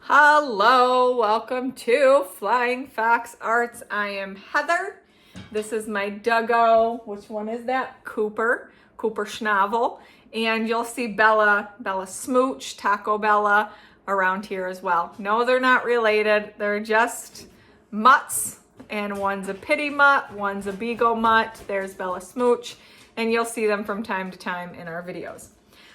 Hello, welcome to Flying Fox Arts. I am Heather. This is my doggo. Which one is that? Cooper Schnavel. And you'll see Bella Smooch, Taco Bella around here as well. No, they're not related. They're just mutts, and one's a pity mutt, one's a beagle mutt. There's Bella Smooch, and you'll see them from time to time in our videos.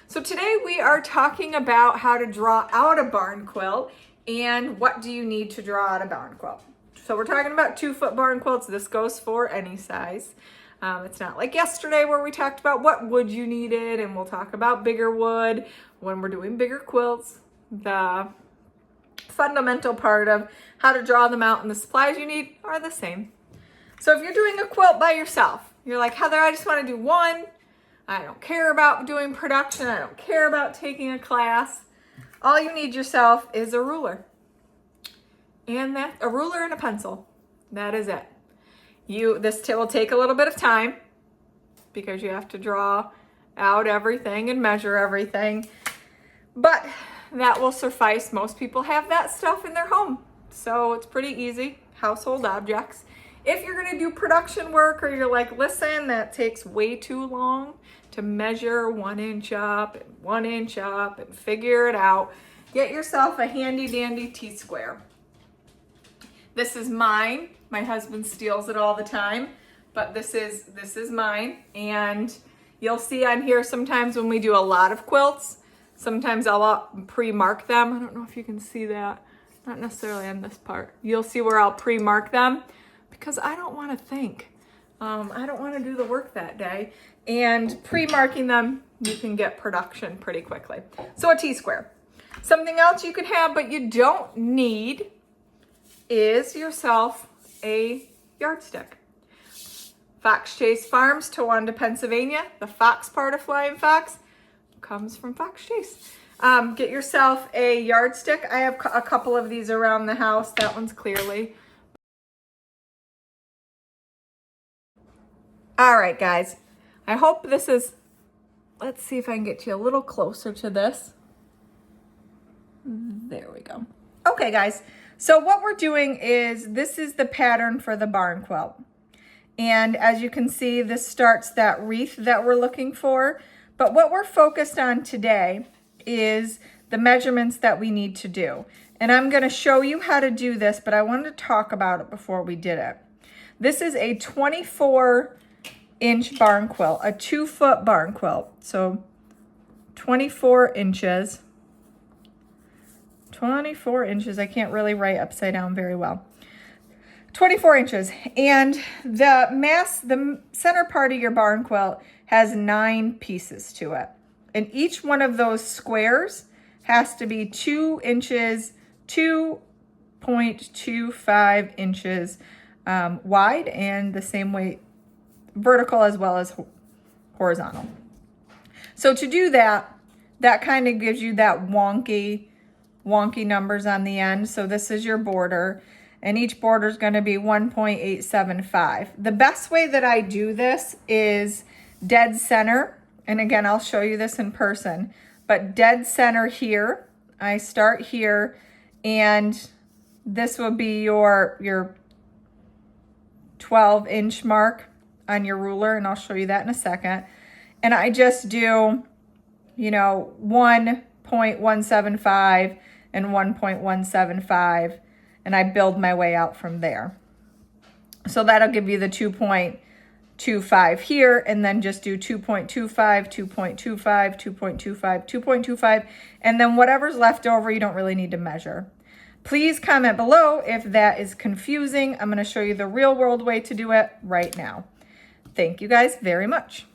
So today we are talking about how to draw out a barn quilt and what do you need to draw out a barn quilt. So we're talking about 2-foot barn quilts. This goes for any size. It's not like yesterday where we talked about what wood you needed, and we'll talk about bigger wood when we're doing bigger quilts. The fundamental part of how to draw them out and the supplies you need are the same. So if you're doing a quilt by yourself, you're like, Heather, I just want to do one. I don't care about doing production. I don't care about taking a class. All you need yourself is a ruler. And a ruler and a pencil. That is it. This will take a little bit of time because you have to draw out everything and measure everything. But that will suffice. Most people have that stuff in their home. So it's pretty easy. Household objects. If you're going to do production work, or you're like, listen, that takes way too long to measure 1 inch up and 1 inch up and figure it out, get yourself a handy dandy T-square. This is mine. My husband steals it all the time, but this is mine. And you'll see on here sometimes when we do a lot of quilts, sometimes I'll pre-mark them. I don't know if you can see that. Not necessarily on this part. You'll see where I'll pre-mark them because I don't want to think. I don't want to do the work that day. And pre-marking them, you can get production pretty quickly. So a T-square. Something else you could have, but you don't need, is yourself a yardstick. Fox Chase Farms, Towanda, Pennsylvania. The Fox part of Flying Fox comes from Fox Chase. Get yourself a yardstick. I have a couple of these around the house. That one's clearly. All right, guys. I hope this is, let's see if I can get you a little closer to this. There we go. Okay, guys. So what we're doing is, this is the pattern for the barn quilt. And as you can see, this starts that wreath that we're looking for. But what we're focused on today is the measurements that we need to do. And I'm going to show you how to do this, but I wanted to talk about it before we did it. This is a 24-inch barn quilt, a 2-foot barn quilt. So 24 inches. 24 inches. I can't really write upside down very well. 24 inches. And the center part of your barn quilt has 9 pieces to it. And each one of those squares has to be 2 inches, 2.25 inches wide, and the same way vertical as well as horizontal. So to do that, that kind of gives you that wonky numbers on the end. So this is your border, and each border is going to be 1.875. The best way that I do this is dead center. And again, I'll show you this in person, but dead center here. I start here, and this will be your 12-inch mark on your ruler, and I'll show you that in a second. And I just do, 1.175 and 1.175, and I build my way out from there. So that'll give you the 2.25 here, and then just do 2.25, 2.25, 2.25, 2.25, and then whatever's left over, you don't really need to measure. Please comment below if that is confusing. I'm going to show you the real world way to do it right now. Thank you guys very much.